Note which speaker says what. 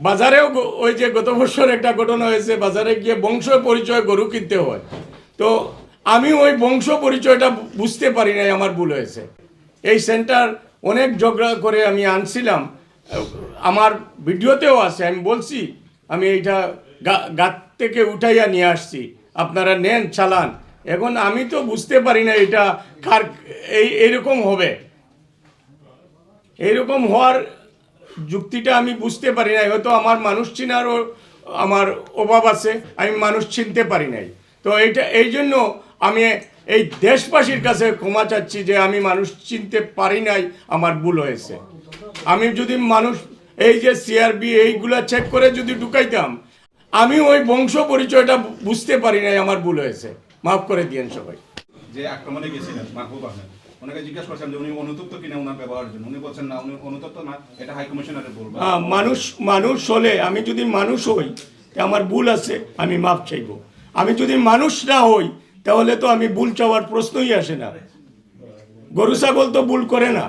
Speaker 1: বাজারেও ওই যে গত বছর একটা ঘটনা হয়েছে, বাজারে গিয়ে বংশ পরিচয় গরু কিনতে হয়। তো আমি ওই বংশ পরিচয়টা বুঝতে পারি নাই, আমার ভুল হয়েছে। এই সেন্টার অনেক ঝগড়া করে আমি আনছিলাম, আমার ভিডিওতেও আছে, আমি বলছি আমি এইটা গাত থেকে উঠাইয়া নিয়ে আসছি, আপনারা নেন চালান। এখন আমি তো বুঝতে পারি না এটা কার এইরকম হবে, এইরকম হওয়ার যুক্তিটা আমি বুঝতে পারি নাই। হয়তো আমার মানুষ চিনারও আমার অভাব আছে, আমি মানুষ চিনতে পারি নাই। তো এই জন্য আমি এই দেশবাসীর কাছে ক্ষমা চাচ্ছি যে আমি মানুষ চিনতে পারি নাই, আমার ভুল হয়েছে। আমি যদি মানুষ এই যে সিআরবি এইগুলা চেক করে যদি ঢুকাইতাম, আমি ওই বংশ পরিচয়টা বুঝতে পারি নাই, আমার ভুল হয়েছে, মাফ করে দিয়েন সবাই।
Speaker 2: যে আক্রমণে গেছিলেন মাহবুব আহমেদ, ওনাকে জিজ্ঞাসা করছেন যে উনি অনুতপ্ত কিনা ওনার ব্যবহারের জন্য, উনি বলছেন না উনি অনুতপ্ত না, এটা হাই কমিশনারের বলবো।
Speaker 1: মানুষ হলে, আমি যদি মানুষ হই আমার ভুল আছে, আমি মাপ চাইব। আমি যদি মানুষ না হই তাহলে তো আমি ভুল চাওয়ার প্রশ্নই আসে না। গরু ছাগল তো ভুল করে না।